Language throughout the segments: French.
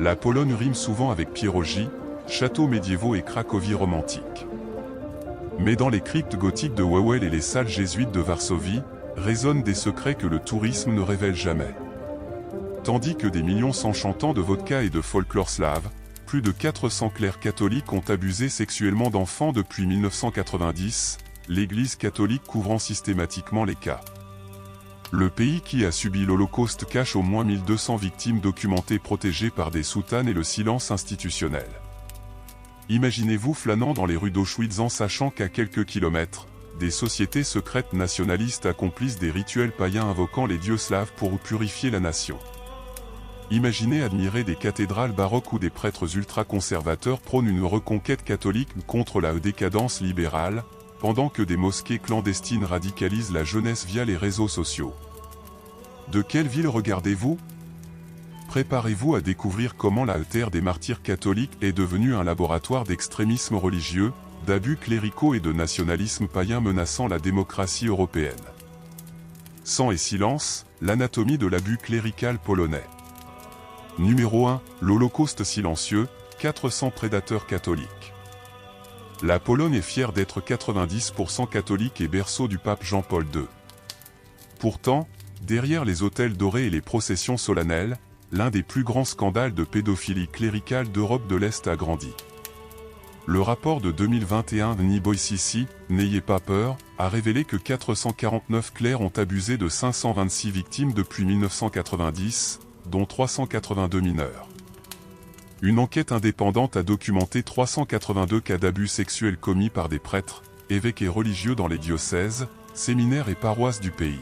La Pologne rime souvent avec pierogi, châteaux médiévaux et Cracovie romantique. Mais dans les cryptes gothiques de Wawel et les salles jésuites de Varsovie, résonnent des secrets que le tourisme ne révèle jamais. Tandis que des millions s'enchantant de vodka et de folklore slave, plus de 400 clercs catholiques ont abusé sexuellement d'enfants depuis 1990, l'Église catholique couvrant systématiquement les cas. Le pays qui a subi l'Holocauste cache au moins 1200 victimes documentées protégées par des soutanes et le silence institutionnel. Imaginez-vous flânant dans les rues d'Auschwitz en sachant qu'à quelques kilomètres, des sociétés secrètes nationalistes accomplissent des rituels païens invoquant les dieux slaves pour purifier la nation. Imaginez admirer des cathédrales baroques où des prêtres ultra-conservateurs prônent une reconquête catholique contre la décadence libérale, pendant que des mosquées clandestines radicalisent la jeunesse via les réseaux sociaux. De quelle ville regardez-vous ? Préparez-vous à découvrir comment la terre des martyrs catholiques est devenue un laboratoire d'extrémisme religieux, d'abus cléricaux et de nationalisme païen menaçant la démocratie européenne. Sang et silence, l'anatomie de l'abus clérical polonais. Numéro 1, l'Holocauste silencieux, 400 prédateurs catholiques. La Pologne est fière d'être 90% catholique et berceau du pape Jean-Paul II. Pourtant, derrière les autels dorés et les processions solennelles, l'un des plus grands scandales de pédophilie cléricale d'Europe de l'Est a grandi. Le rapport de 2021 de NIBOICC, N'ayez pas peur, a révélé que 449 clercs ont abusé de 526 victimes depuis 1990, dont 382 mineurs. Une enquête indépendante a documenté 382 cas d'abus sexuels commis par des prêtres, évêques et religieux dans les diocèses, séminaires et paroisses du pays.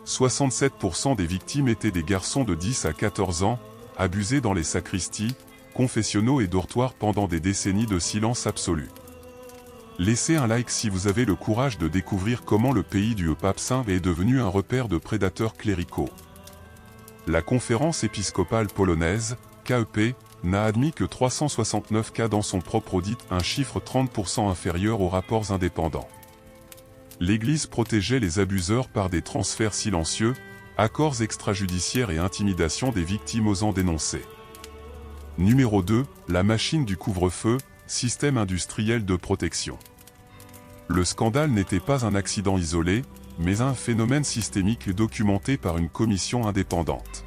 67% des victimes étaient des garçons de 10 à 14 ans, abusés dans les sacristies, confessionnaux et dortoirs pendant des décennies de silence absolu. Laissez un like si vous avez le courage de découvrir comment le pays du Pape Saint est devenu un repère de prédateurs cléricaux. La conférence épiscopale polonaise, KEP, n'a admis que 369 cas dans son propre audit, un chiffre 30% inférieur aux rapports indépendants. L'Église protégeait les abuseurs par des transferts silencieux, accords extrajudiciaires et intimidation des victimes osant dénoncer. Numéro 2, la machine du couvre-feu, système industriel de protection. Le scandale n'était pas un accident isolé, mais un phénomène systémique documenté par une commission indépendante.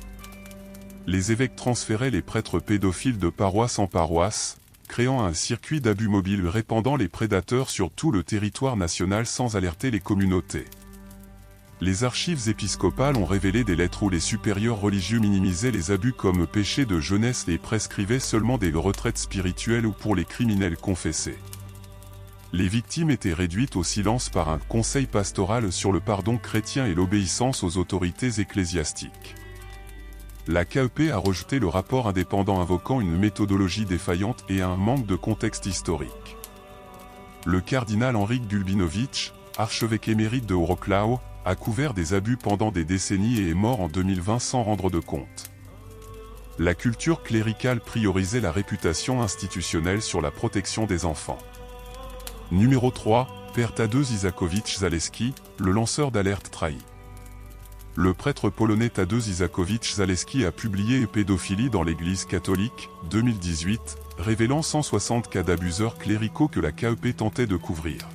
Les évêques transféraient les prêtres pédophiles de paroisse en paroisse, créant un circuit d'abus mobile répandant les prédateurs sur tout le territoire national sans alerter les communautés. Les archives épiscopales ont révélé des lettres où les supérieurs religieux minimisaient les abus comme péché de jeunesse et prescrivaient seulement des retraites spirituelles ou pour les criminels confessés. Les victimes étaient réduites au silence par un conseil pastoral sur le pardon chrétien et l'obéissance aux autorités ecclésiastiques. La KEP a rejeté le rapport indépendant invoquant une méthodologie défaillante et un manque de contexte historique. Le cardinal Henryk Gulbinowicz, archevêque émérite de Wrocław, a couvert des abus pendant des décennies et est mort en 2020 sans rendre de compte. La culture cléricale priorisait la réputation institutionnelle sur la protection des enfants. Numéro 3, Père Tadeusz Isakowicz-Zaleski, le lanceur d'alerte trahi. Le prêtre polonais Tadeusz Isakowicz-Zaleski a publié Pédophilie dans l'Église catholique, 2018, révélant 160 cas d'abuseurs cléricaux que la KEP tentait de couvrir.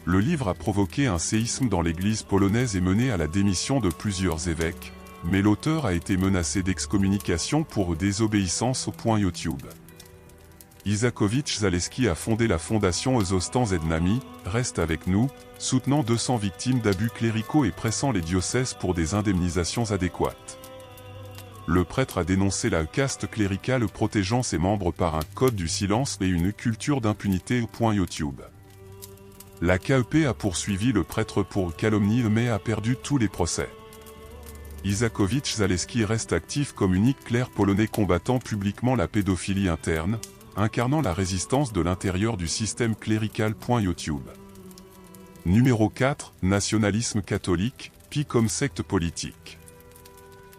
Le livre a provoqué un séisme dans l'Église polonaise et mené à la démission de plusieurs évêques, mais l'auteur a été menacé d'excommunication pour désobéissance au point YouTube. Isakowicz-Zaleski a fondé la fondation Ozostan Zednami, Reste avec nous, soutenant 200 victimes d'abus cléricaux et pressant les diocèses pour des indemnisations adéquates. Le prêtre a dénoncé la caste cléricale protégeant ses membres par un code du silence et une culture d'impunité au point YouTube. La KEP a poursuivi le prêtre pour calomnie mais a perdu tous les procès. Isakowicz-Zaleski reste actif comme unique clerc polonais combattant publiquement la pédophilie interne, incarnant la résistance de l'intérieur du système clérical. YouTube. Numéro 4, nationalisme catholique, pis comme secte politique.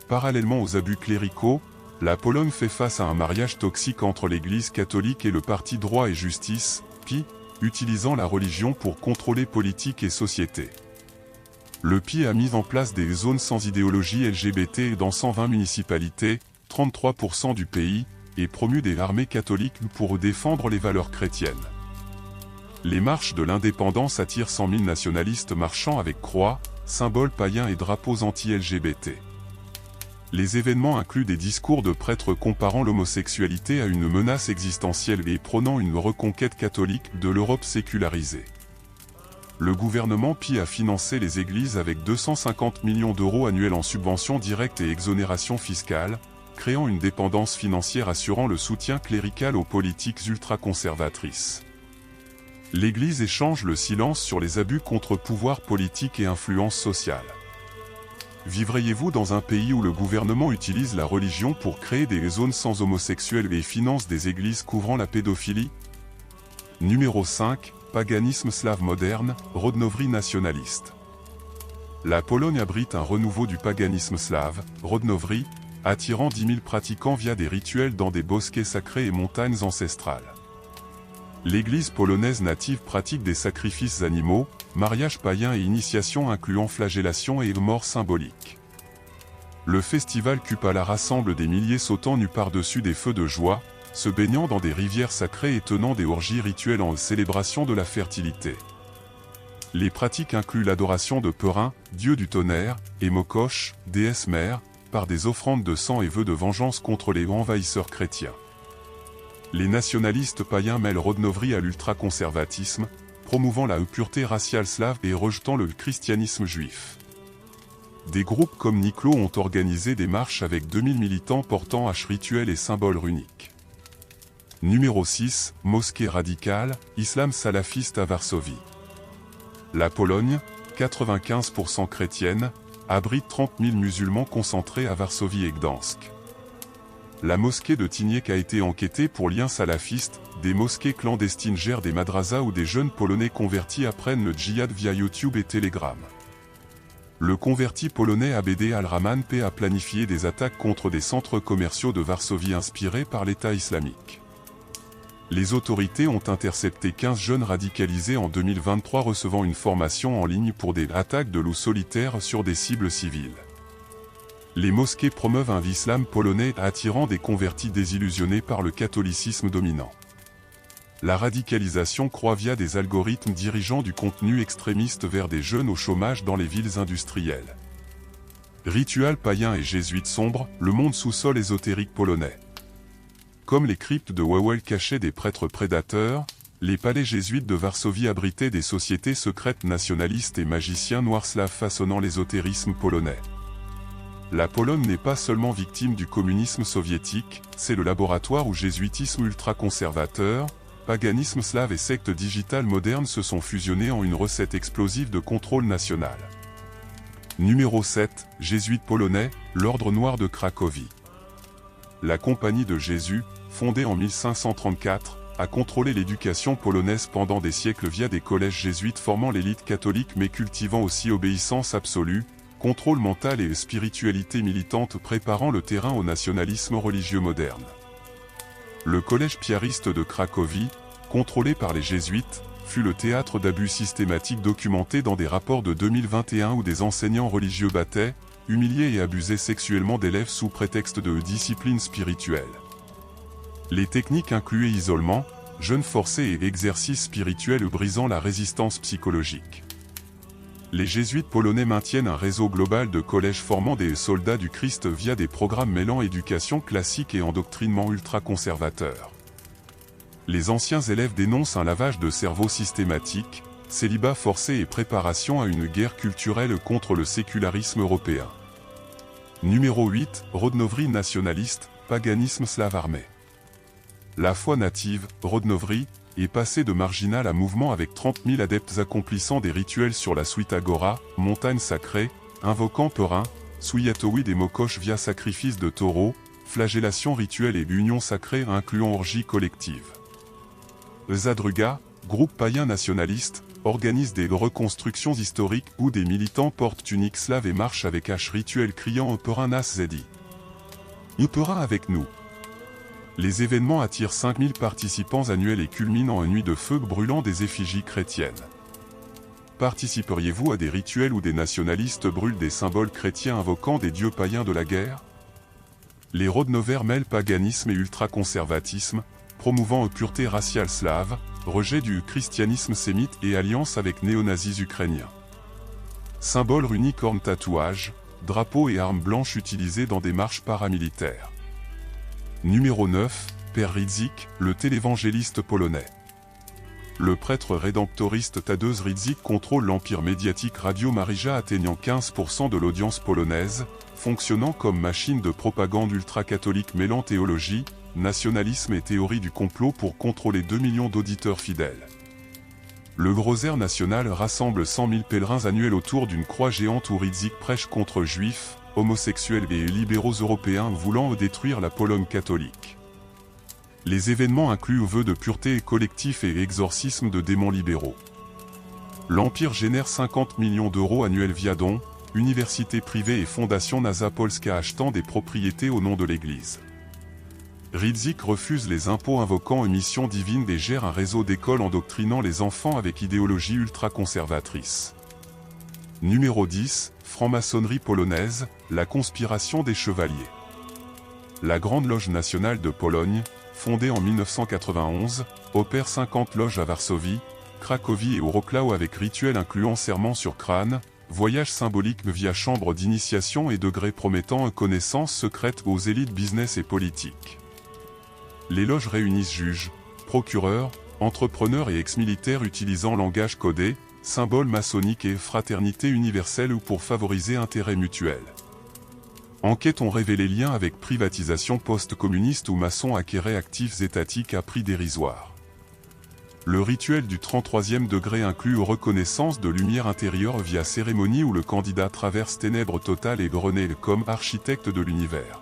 Parallèlement aux abus cléricaux, la Pologne fait face à un mariage toxique entre l'Église catholique et le parti Droit et Justice, PiS, utilisant la religion pour contrôler politique et société. Le PiS a mis en place des zones sans idéologie LGBT dans 120 municipalités, 33% du pays, et promu des armées catholiques pour défendre les valeurs chrétiennes. Les marches de l'indépendance attirent 100 000 nationalistes marchant avec croix, symboles païens et drapeaux anti-LGBT. Les événements incluent des discours de prêtres comparant l'homosexualité à une menace existentielle et prônant une reconquête catholique de l'Europe sécularisée. Le gouvernement Pi a financé les églises avec 250 millions d'euros annuels en subventions directes et exonérations fiscales, créant une dépendance financière assurant le soutien clérical aux politiques ultra-conservatrices. L'Église échange le silence sur les abus contre pouvoir politique et influence sociale. Vivriez-vous dans un pays où le gouvernement utilise la religion pour créer des zones sans homosexuels et finance des églises couvrant la pédophilie? Numéro 5. Paganisme slave moderne, Rodnoverie nationaliste. La Pologne abrite un renouveau du paganisme slave, Rodnoverie, attirant 10 000 pratiquants via des rituels dans des bosquets sacrés et montagnes ancestrales. L'Église polonaise native pratique des sacrifices animaux, mariages païens et initiations incluant flagellation et mort symbolique. Le festival Kupala rassemble des milliers sautant nus par-dessus des feux de joie, se baignant dans des rivières sacrées et tenant des orgies rituelles en célébration de la fertilité. Les pratiques incluent l'adoration de Perun, dieu du tonnerre, et Mokosh, déesse mère, par des offrandes de sang et vœux de vengeance contre les envahisseurs chrétiens. Les nationalistes païens mêlent Rodnoverie à l'ultraconservatisme, promouvant la pureté raciale slave et rejetant le christianisme juif. Des groupes comme Niklo ont organisé des marches avec 2000 militants portant haches rituelles et symboles runiques. Numéro 6. Mosquée radicale, islam salafiste à Varsovie. La Pologne, 95% chrétienne, abrite 30 000 musulmans concentrés à Varsovie et Gdansk. La mosquée de Tyniec a été enquêtée pour liens salafistes, des mosquées clandestines gèrent des madrasas où des jeunes Polonais convertis apprennent le djihad via YouTube et Telegram. Le converti polonais Abd al-Rahman P a planifié des attaques contre des centres commerciaux de Varsovie inspirés par l'État islamique. Les autorités ont intercepté 15 jeunes radicalisés en 2023 recevant une formation en ligne pour des attaques de loups solitaires sur des cibles civiles. Les mosquées promeuvent un islam polonais attirant des convertis désillusionnés par le catholicisme dominant. La radicalisation croît via des algorithmes dirigeant du contenu extrémiste vers des jeunes au chômage dans les villes industrielles. Rituels païens et jésuites sombres, le monde sous-sol ésotérique polonais. Comme les cryptes de Wawel cachaient des prêtres prédateurs, les palais jésuites de Varsovie abritaient des sociétés secrètes nationalistes et magiciens noirs slaves façonnant l'ésotérisme polonais. La Pologne n'est pas seulement victime du communisme soviétique, c'est le laboratoire où jésuitisme ultra-conservateur, paganisme slave et secte digitale moderne se sont fusionnés en une recette explosive de contrôle national. Numéro 7. Jésuites polonais, l'Ordre noir de Cracovie. La Compagnie de Jésus, fondée en 1534, a contrôlé l'éducation polonaise pendant des siècles via des collèges jésuites formant l'élite catholique mais cultivant aussi obéissance absolue, contrôle mental et spiritualité militante préparant le terrain au nationalisme religieux moderne. Le collège piariste de Cracovie, contrôlé par les jésuites, fut le théâtre d'abus systématiques documentés dans des rapports de 2021 où des enseignants religieux battaient, humiliaient et abusaient sexuellement d'élèves sous prétexte de discipline spirituelle. Les techniques incluaient isolement, jeûne forcé et exercices spirituels brisant la résistance psychologique. Les jésuites polonais maintiennent un réseau global de collèges formant des soldats du Christ via des programmes mêlant éducation classique et endoctrinement ultra-conservateur. Les anciens élèves dénoncent un lavage de cerveau systématique, célibat forcé et préparation à une guerre culturelle contre le sécularisme européen. Numéro 8. Rodnoverie nationaliste, paganisme slave armé. La foi native, Rodnoverie, est passée de marginal à mouvement avec 30 000 adeptes accomplissant des rituels sur la Suitagora, montagne sacrée, invoquant Perun, Suyatowid et Mokosh via sacrifice de taureaux, flagellation rituelle et union sacrée incluant orgie collective. Zadruga, groupe païen nationaliste, organise des reconstructions historiques où des militants portent tuniques slaves et marchent avec haches rituelles criant Perun nas zedi. Perun avec nous. Les événements attirent 5000 participants annuels et culminent en une nuit de feu brûlant des effigies chrétiennes. Participeriez-vous à des rituels où des nationalistes brûlent des symboles chrétiens invoquant des dieux païens de la guerre? Les Rodnover mêlent paganisme et ultraconservatisme, promouvant pureté raciale slave, rejet du christianisme sémite et alliance avec néo-nazis ukrainiens. Symbole unicorne tatouage, drapeau et armes blanches utilisées dans des marches paramilitaires. Numéro 9, Père Rydzyk, le télévangéliste polonais. Le prêtre rédemptoriste Tadeusz Rydzyk contrôle l'empire médiatique Radio Maryja atteignant 15% de l'audience polonaise, fonctionnant comme machine de propagande ultra-catholique mêlant théologie, nationalisme et théorie du complot pour contrôler 2 millions d'auditeurs fidèles. Le Gros Air national rassemble 100 000 pèlerins annuels autour d'une croix géante où Rydzyk prêche contre juifs, homosexuels et libéraux européens voulant détruire la Pologne catholique. Les événements incluent vœux de pureté collectif et exorcisme de démons libéraux. L'Empire génère 50 millions d'euros annuels via dons, universités privées et Fondation NASA Polska achetant des propriétés au nom de l'Église. Rydzyk refuse les impôts invoquant une mission divine et gère un réseau d'écoles endoctrinant les enfants avec idéologie ultra-conservatrice. Numéro 10, franc-maçonnerie polonaise, la conspiration des chevaliers. La Grande Loge nationale de Pologne, fondée en 1991, opère 50 loges à Varsovie, Cracovie et au Wrocław avec rituels incluant serment sur crâne, voyage symbolique via chambre d'initiation et degrés promettant connaissances secrètes aux élites business et politiques. Les loges réunissent juges, procureurs, entrepreneurs et ex-militaires utilisant langage codé, symboles maçonniques et fraternité universelle ou pour favoriser intérêts mutuels. Enquêtes ont révélé liens avec privatisation post-communiste ou maçons acquéraient actifs étatiques à prix dérisoire. Le rituel du 33e degré inclut reconnaissance de lumière intérieure via cérémonie où le candidat traverse ténèbres totales et grenet comme architecte de l'univers.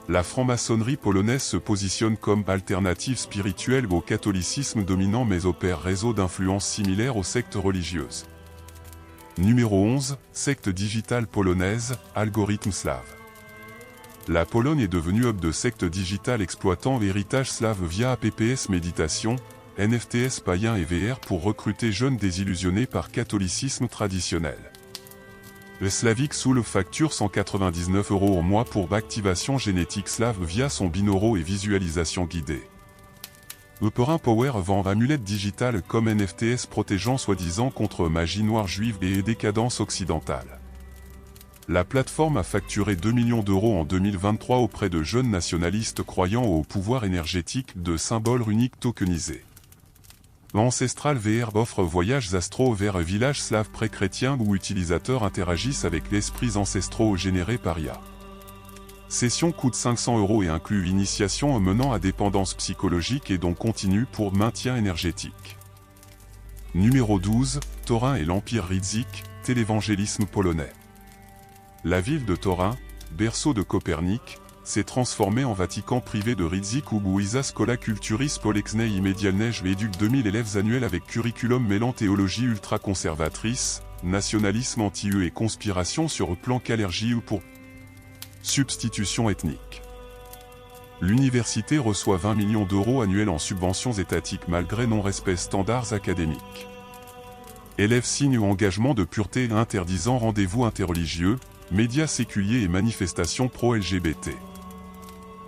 La franc-maçonnerie polonaise se positionne comme alternative spirituelle au catholicisme dominant mais opère réseau d'influences similaires aux sectes religieuses. Numéro 11, secte digitale polonaise, algorithme slave. La Pologne est devenue hub de secte digitale exploitant l'héritage slave via APPS méditation, NFTS païen et VR pour recruter jeunes désillusionnés par catholicisme traditionnel. Le Slavic Soul facture 199 € au mois pour activation génétique slave via son binaural et visualisation guidée. Euperin Power vend amulettes digitales comme NFTS protégeant soi-disant contre magie noire juive et décadence occidentale. La plateforme a facturé 2 millions d'euros en 2023 auprès de jeunes nationalistes croyant au pouvoir énergétique de symboles runiques tokenisés. Ancestral VR offre voyages astro vers un village slave pré-chrétien où utilisateurs interagissent avec l'esprits ancestraux générés par IA. Session coûte 500 € et inclut initiation menant à dépendance psychologique et dons continus pour maintien énergétique. Numéro 12, Toruń et l'Empire Rydzyk, télévangélisme polonais. La ville de Toruń, berceau de Copernic, s'est transformée en Vatican privé de Rydzyk où Buisa Scola Culturis Polexnej Imedialnej éduque 2000 élèves annuels avec curriculum mêlant théologie ultra-conservatrice, nationalisme anti-UE et conspiration sur plan qu'allergie ou pour substitution ethnique. L'université reçoit 20 millions d'euros annuels en subventions étatiques malgré non-respect standards académiques. Élèves signent engagement de pureté interdisant rendez-vous interreligieux, médias séculiers et manifestations pro-LGBT.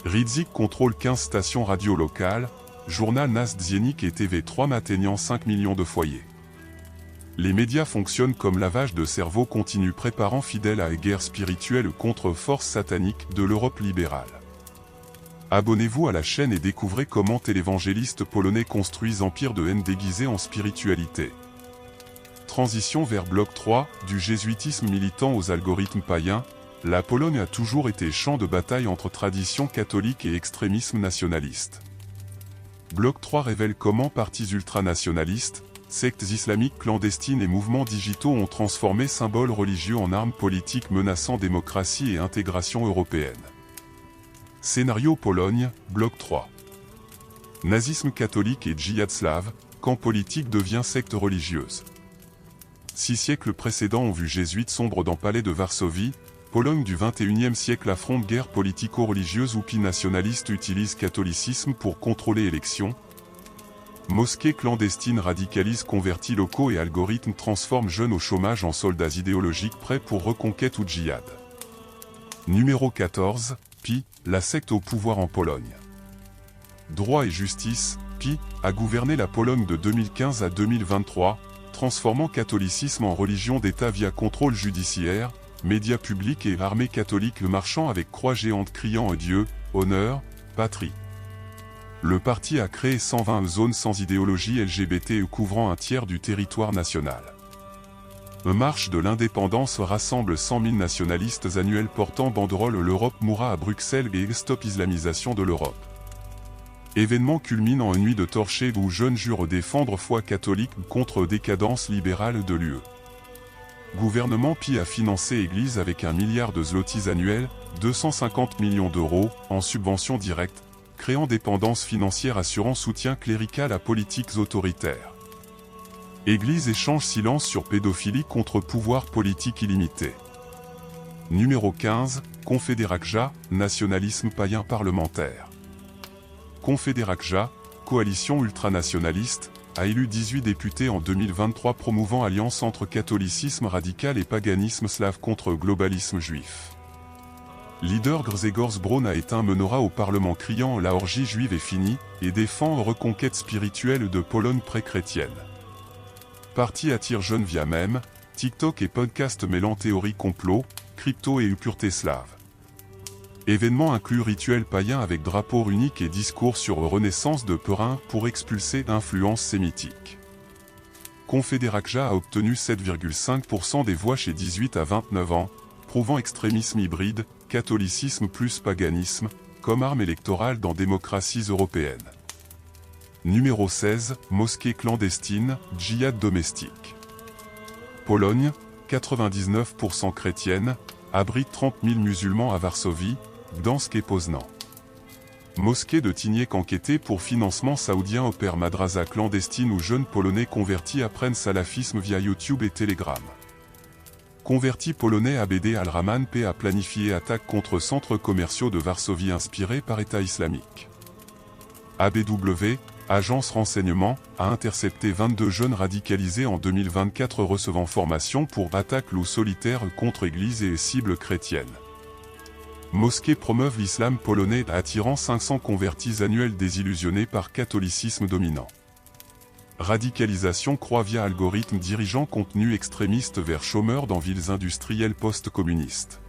Rydzyk contrôle 15 stations radio locales, journal NAS Dziennik et TV3 atteignant 5 millions de foyers. Les médias fonctionnent comme lavage de cerveau continu préparant fidèles à la guerre spirituelle contre forces sataniques de l'Europe libérale. Abonnez-vous à la chaîne et découvrez comment télévangélistes polonais construisent empire de haine déguisé en spiritualité. Transition vers bloc 3, du jésuitisme militant aux algorithmes païens, la Pologne a toujours été champ de bataille entre tradition catholique et extrémisme nationaliste. Bloc 3 révèle comment partis ultranationalistes, sectes islamiques clandestines et mouvements digitaux ont transformé symboles religieux en armes politiques menaçant démocratie et intégration européenne. Scénario Pologne, bloc 3. Nazisme catholique et djihad slave, camp politique devient secte religieuse. 6 siècles précédents ont vu jésuites sombres dans palais de Varsovie, Pologne du XXIe siècle affronte guerre politico-religieuse où nationalistes utilisent catholicisme pour contrôler élections. Mosquées clandestines radicalisent convertis locaux et algorithmes transforment jeunes au chômage en soldats idéologiques prêts pour reconquête ou djihad. Numéro 14, PiS, la secte au pouvoir en Pologne. Droit et justice, PiS a gouverné la Pologne de 2015 à 2023, transformant catholicisme en religion d'État via contrôle judiciaire, médias publics et armée catholique marchant avec croix géante criant Dieu, honneur, patrie. Le parti a créé 120 zones sans idéologie LGBT couvrant un tiers du territoire national. Une marche de l'indépendance rassemble 100 000 nationalistes annuels portant banderole L'Europe mourra à Bruxelles et Stop islamisation de l'Europe. Événement culmine en une nuit de torchées où jeunes jurent défendre foi catholique contre décadence libérale de l'UE. Gouvernement PiS a financé Église avec 1 milliard de zlotys annuels, 250 millions d'euros, en subventions directes, créant dépendance financière assurant soutien clérical à politiques autoritaires. Église échange silence sur pédophilie contre pouvoir politique illimité. Numéro 15, Confédérakja, nationalisme païen parlementaire. Confédérakja, coalition ultranationaliste, a élu 18 députés en 2023 promouvant alliance entre catholicisme radical et paganisme slave contre globalisme juif. Leader Grzegorz Braun a éteint menorah au Parlement criant « La orgie juive est finie » et défend reconquête spirituelle de Pologne pré-chrétienne. Parti attire jeunes via mème, TikTok et podcast mêlant théorie complot, crypto et pureté slave. Événement inclut rituel païen avec drapeau unique et discours sur renaissance de Perun pour expulser d'influence sémitique. Confédérakja a obtenu 7,5% des voix chez 18 à 29 ans, prouvant extrémisme hybride, catholicisme plus paganisme, comme arme électorale dans démocraties européennes. Numéro 16, mosquée clandestine, djihad domestique. Pologne, 99% chrétienne, abrite 30 000 musulmans à Varsovie, Gdansk et Poznań. Mosquée de Tyniec enquêtée pour financement saoudien opère madrasa clandestine où jeunes polonais convertis apprennent salafisme via YouTube et Telegram. Converti polonais Abd al-Rahman P a planifié attaque contre centres commerciaux de Varsovie inspirés par État islamique. ABW, agence renseignement, a intercepté 22 jeunes radicalisés en 2024 recevant formation pour attaque loup solitaire contre églises et cibles chrétiennes. Mosquée promeuvent l'islam polonais attirant 500 convertis annuels désillusionnés par catholicisme dominant. Radicalisation croît via algorithme dirigeant contenu extrémiste vers chômeurs dans villes industrielles post-communistes.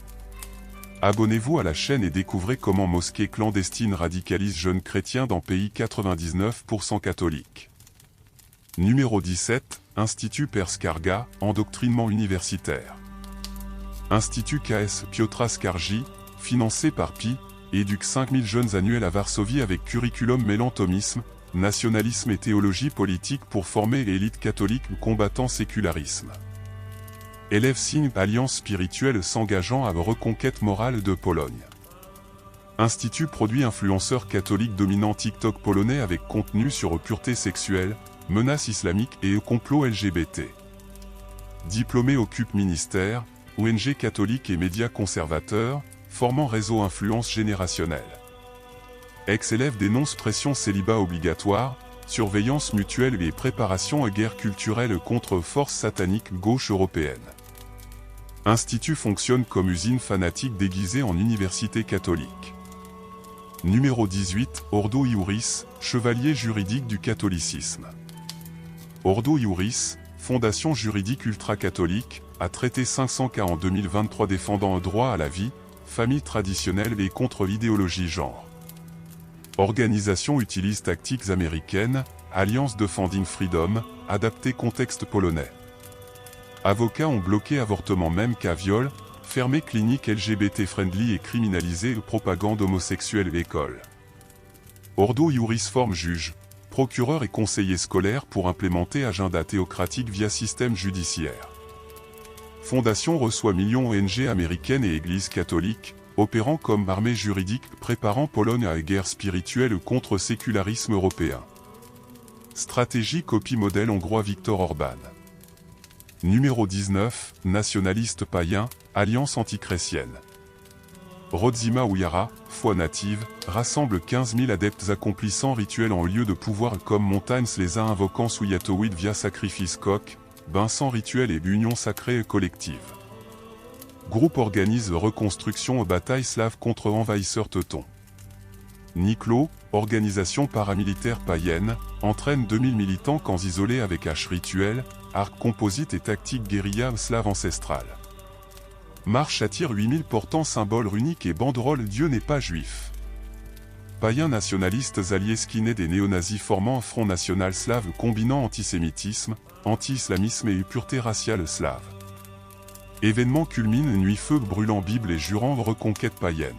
Abonnez-vous à la chaîne et découvrez comment mosquée clandestine radicalise jeunes chrétiens dans pays 99% catholiques. Numéro 17, Institut Perskarga, endoctrinement universitaire. Institut KS Piotra Skarji, financé par PiS, éduque 5000 jeunes annuels à Varsovie avec curriculum mêlant thomisme, nationalisme et théologie politique pour former l'élite catholique combattant sécularisme. Élève signe alliance spirituelle s'engageant à reconquête morale de Pologne. Institut produit influenceurs catholiques dominant TikTok polonais avec contenu sur pureté sexuelle, menaces islamiques et complot LGBT. Diplômé occupe ministère, ONG catholique et médias conservateurs, formant réseau influence générationnelle. Ex-élève dénonce pression célibat obligatoire, surveillance mutuelle et préparation à guerre culturelle contre forces sataniques gauche européenne. Institut fonctionne comme usine fanatique déguisée en université catholique. Numéro 18, Ordo Iuris, chevalier juridique du catholicisme. Ordo Iuris, fondation juridique ultra-catholique, a traité 500 cas en 2023 défendant un droit à la vie, famille traditionnelle et contre l'idéologie genre. Organisation utilise tactiques américaines, Alliance Defending Freedom, adapté contexte polonais. Avocats ont bloqué avortement même qu'à viol, fermé clinique LGBT-friendly et criminalisé propagande homosexuelle école. Ordo Iuris forme juge, procureur et conseiller scolaire pour implémenter agenda théocratique via système judiciaire. Fondation reçoit millions ONG américaines et églises catholiques, opérant comme armée juridique préparant Pologne à la guerre spirituelle contre sécularisme européen. Stratégie copie modèle hongrois Viktor Orban. Numéro 19, nationaliste païen, alliance antichrétienne. Rodzima Uyara, foi native, rassemble 15 000 adeptes accomplissant rituels en lieu de pouvoir comme Montagnes les a invoquant Suyatowid via sacrifice coq, bain sans rituel et union sacrée collective. groupe organise reconstruction aux batailles slaves contre envahisseurs teutons. Niklo, organisation paramilitaire païenne, entraîne 2000 militants camps isolés avec haches rituelles, arcs composites et tactiques guérilla slave ancestrale. Marche attire 8000 portant symbole runique et banderole Dieu n'est pas juif. Païens nationalistes alliés skinheads et néo-nazis formant un front national slave combinant antisémitisme, anti-islamisme et pureté raciale slave. Événement culmine nuit feu brûlant Bible et jurant reconquête païenne.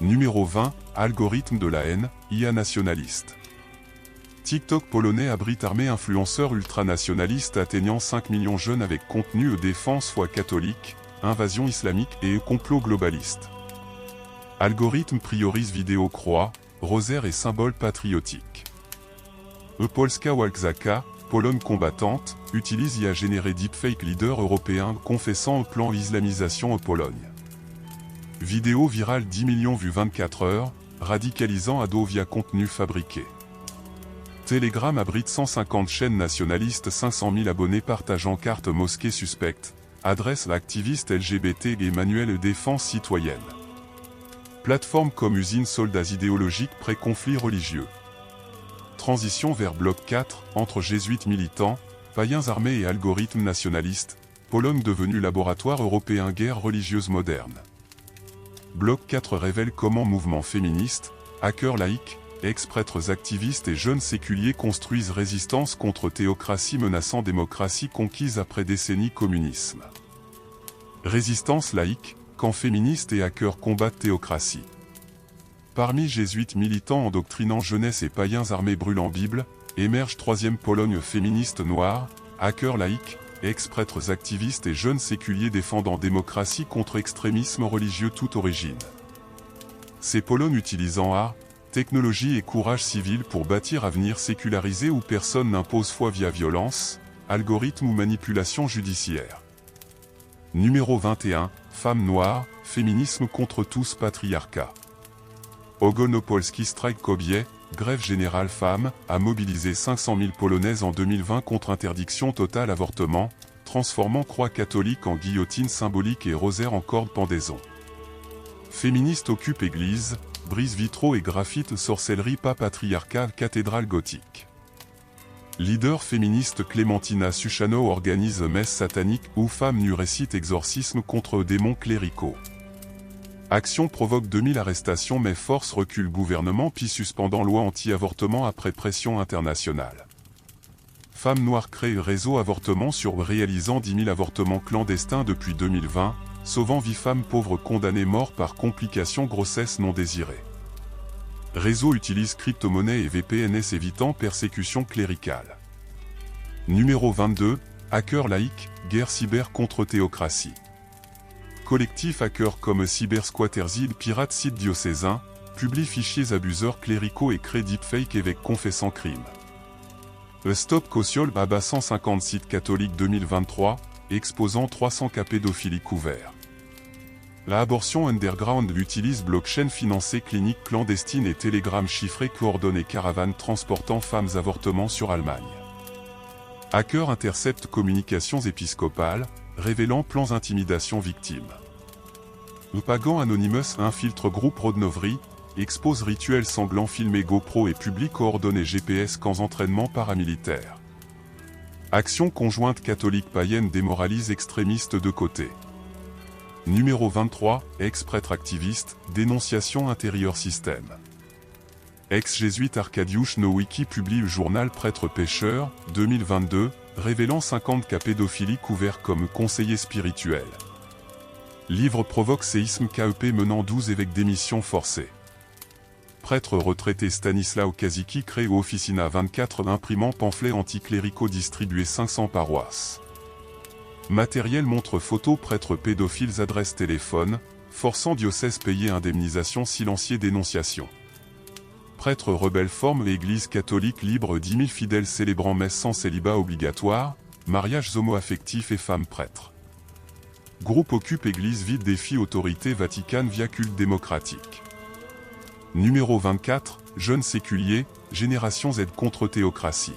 Numéro 20, algorithme de la haine, IA nationaliste. TikTok polonais abrite armée influenceur ultranationaliste atteignant 5 millions jeunes avec contenu défense foi catholique, invasion islamique et complot globaliste. Algorithme priorise vidéo croix, rosaire et symboles patriotiques. Polska Walczaka, Pologne combattante, utilise IA générer deepfake leader européen confessant au plan islamisation en Pologne. Vidéo virale 10 millions vues 24 heures, radicalisant ado via contenu fabriqué. Telegram abrite 150 chaînes nationalistes 500 000 abonnés partageant carte mosquée suspecte, adresse l'activiste LGBT et manuel défense citoyenne. Plateforme comme usine soldats idéologiques pré-conflit religieux. Transition vers bloc 4, entre jésuites militants, païens armés et algorithmes nationalistes, Pologne devenue laboratoire européen guerre religieuse moderne. Bloc 4 révèle comment mouvements féministes, hackers laïcs, ex-prêtres activistes et jeunes séculiers construisent résistance contre théocratie menaçant démocratie conquise après décennies communisme. Résistance laïque, camps féministes et hackers combattent théocratie. Parmi jésuites militants endoctrinant jeunesse et païens armés brûlant Bible, émerge troisième Pologne féministe noire, hackers laïcs, ex-prêtres activistes et jeunes séculiers défendant démocratie contre extrémisme religieux toute origine. Ces Polonnes utilisant art, technologie et courage civil pour bâtir avenir sécularisé où personne n'impose foi via violence, algorithme ou manipulation judiciaire. Numéro 21, Femmes noires, féminisme contre tous patriarcat. Ogonopolski Strike Kobiet, grève générale femmes, a mobilisé 500 000 Polonaises en 2020 contre interdiction totale avortement, transformant croix catholique en guillotine symbolique et rosaire en corde pendaison. Féministe occupe église, brise vitraux et graffiti sorcellerie pas patriarcale cathédrale gothique. Leader féministe Clémentina Suchano organise messe satanique où femmes nues récitent exorcisme contre démons cléricaux. Action provoque 2000 arrestations mais force recule gouvernement puis suspendant loi anti-avortement après pression internationale. Femmes noires créent réseau avortement sur réalisant 10 000 avortements clandestins depuis 2020, sauvant vie femmes pauvres condamnées morts par complications grossesse non désirée. Réseau utilise crypto-monnaie et VPNs évitant persécution cléricale. Numéro 22, hacker laïque, guerre cyber contre théocratie. Collectif hackers comme Cybersquatterzid pirate site diocésain, publie fichiers abuseurs cléricaux et crée deepfake avec confessant crime. Stop Caution abat 150 sites catholiques 2023, exposant 300 cas pédophilie couverts. La abortion underground utilise blockchain financée clinique clandestine et Telegram chiffré coordonnées caravane transportant femmes avortements sur Allemagne. Hacker intercepte communications épiscopales, révélant plans intimidation victimes. Le pagan Anonymous infiltre groupe Rodnovry, expose rituels sanglants filmés GoPro et publie coordonnées GPS camps entraînement paramilitaire. Action conjointe catholique païenne démoralise extrémistes de côté. Numéro 23, ex-prêtre activiste, dénonciation intérieur système. Ex-jésuite Arkadiusz Nowicki publie le journal Prêtre pêcheur, 2022, révélant 50 cas pédophilie couverts comme conseiller spirituel. Livre provoque séisme KEP menant 12 évêques démission forcée. Prêtre retraité Stanislaw Kazicki crée Officina 24 imprimant pamphlets anticléricaux distribués 500 paroisses. Matériel montre photos prêtres pédophiles adresse téléphone, forçant diocèse payer indemnisation silencier dénonciation. Prêtre rebelle forme église catholique libre 10 000 fidèles célébrant messe sans célibat obligatoire, mariages homo-affectifs et femmes prêtres. Groupe occupe église vide défie autorité Vaticane via culte démocratique. Numéro 24, jeunes séculiers, Génération Z contre théocratie.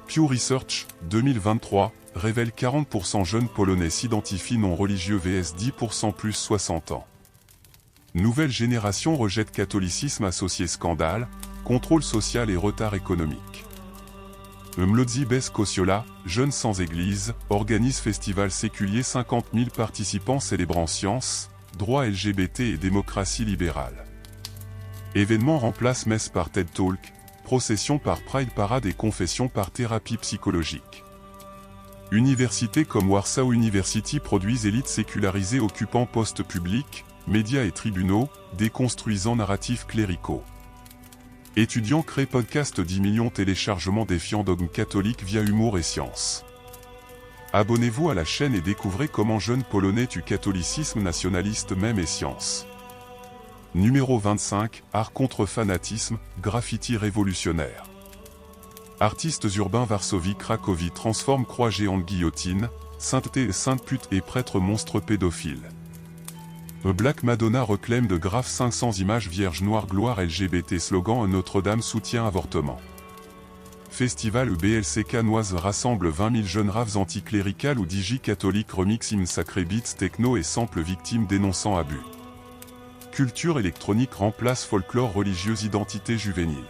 Pew Research, 2023, révèle 40% jeunes polonais s'identifient non religieux vs 10% plus 60 ans. Nouvelle génération rejette catholicisme associé scandale, contrôle social et retard économique. Młodzi bez kościoła, jeunes sans église, organise festival séculier 50 000 participants célébrant science, droits LGBT et démocratie libérale. Événement remplace messe par TED Talk, procession par Pride Parade et confession par thérapie psychologique. Universités comme Warsaw University produisent élites sécularisées occupant postes publics, médias et tribunaux, déconstruisant narratifs cléricaux. Étudiants créent podcast 10 millions téléchargements défiant dogmes catholiques via humour et science. Abonnez-vous à la chaîne et découvrez comment jeunes polonais tuent catholicisme nationaliste même et science. Numéro 25, art contre fanatisme, graffiti révolutionnaire. Artistes urbains Varsovie Cracovie transforment croix géante guillotine, sainteté et sainte pute et prêtre monstre pédophile. Black Madonna reclame de graves 500 images vierges noires gloire LGBT slogan Notre-Dame soutient avortement. Festival BLC Canoise rassemble 20 000 jeunes raves anticléricales ou digi-catholiques remix hymne sacré beats techno et samples victimes dénonçant abus. Culture électronique remplace folklore religieuse identité juvénile.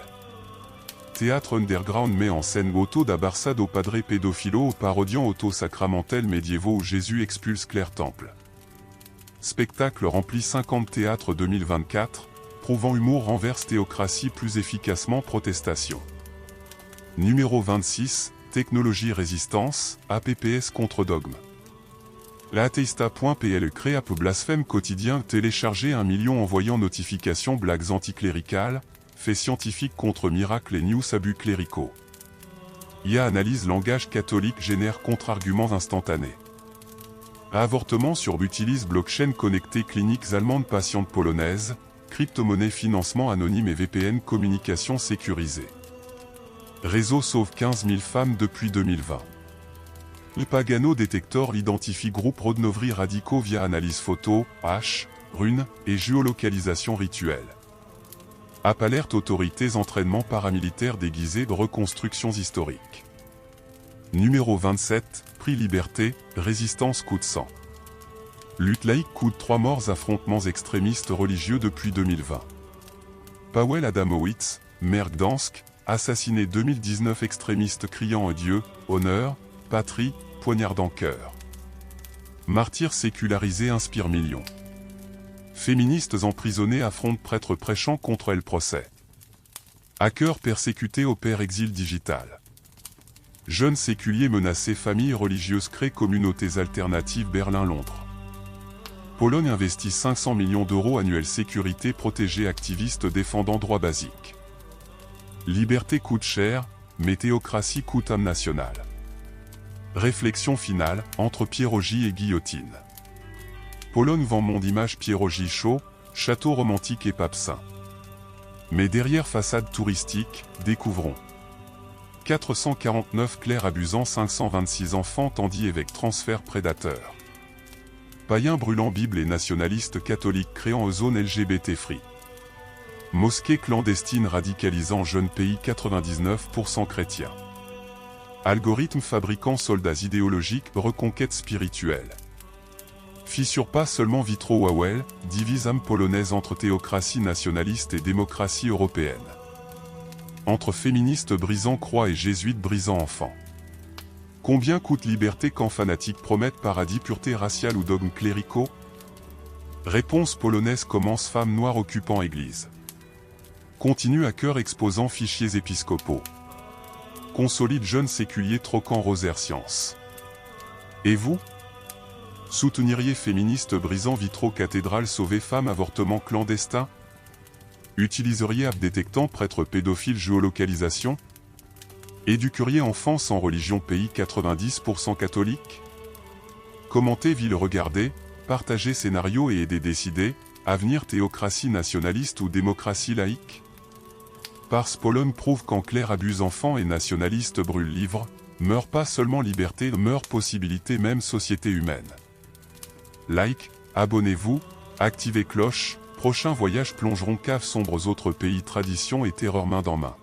Théâtre underground met en scène Auto da Barça do Padre pédophilo parodiant auto sacramentels médiévaux où Jésus expulse Claire Temple. Spectacle rempli 50 théâtres 2024, prouvant humour renverse théocratie plus efficacement protestation. Numéro 26, technologie résistance, APPS contre dogme. L'Ateista.pl crée app blasphème quotidien téléchargé 1 million envoyant notification blagues anticléricales, faits scientifiques contre miracles et news abus cléricaux. IA analyse langage catholique génère contre-arguments instantanés. Avortement sur utilise blockchain connecté cliniques allemandes patientes polonaises, crypto-monnaie financement anonyme et VPN communication sécurisée. Réseau sauve 15 000 femmes depuis 2020. Le Pagano Detector identifie groupe Rodnovri radicaux via analyse photo, hash, runes et géolocalisation rituelle. App alerte autorités entraînement paramilitaire déguisé de reconstructions historiques. Numéro 27, Prix Liberté, Résistance coup de sang. Lutte laïque coup de 3 morts affrontements extrémistes religieux depuis 2020. Paweł Adamowicz, maire Gdansk, assassiné 2019 extrémiste criant un Dieu, honneur, patrie, poignardant cœur. Martyr sécularisé inspire millions. Féministes emprisonnées affrontent prêtres prêchant contre elle procès. Hackers persécutés au père exil digital. Jeunes séculiers menacés familles religieuses créent communautés alternatives Berlin-Londres. Pologne investit 500 millions d'euros annuels sécurité protégée activistes défendant droits basiques. Liberté coûte cher, mais théocratie coûte âme nationale. Réflexion finale, entre Pierogi et guillotine. Pologne vend monde image Pierogi chaud, château romantique et pape saint. Mais derrière façade touristique, découvrons. 449 clercs abusant 526 enfants tendis avec transfert prédateur. Païens brûlant Bible et nationalistes catholiques créant une zone LGBT free. Mosquée clandestine radicalisant jeune pays 99% chrétiens. Algorithme fabriquant soldats idéologiques reconquête spirituelle. Fissure pas seulement vitraux Wawel, divise âme polonaise entre théocratie nationaliste et démocratie européenne. Entre féministes brisant croix et jésuites brisant enfants. Combien coûte liberté quand fanatiques promettent paradis pureté raciale ou dogmes cléricaux? Réponse polonaise commence femme noire occupant église. Continue à cœur exposant fichiers épiscopaux. Consolide jeunes séculiers troquant rosaire science. Et vous? Souteniriez féministes brisant vitraux cathédrales sauver femmes avortement clandestin? Utiliseriez app détectant prêtre pédophile géolocalisation? Éduqueriez enfants sans religion pays 90% catholique? Commentez ville regardez, partagez scénario et aidez décider, avenir théocratie nationaliste ou démocratie laïque? Pars Pologne prouve qu'en clair abuse enfants et nationalistes brûle livre, meurt pas seulement liberté, meurt possibilité même société humaine. Like, abonnez-vous, activez cloche, prochains voyages plongeront caves sombres autres pays traditions et terreur main dans main.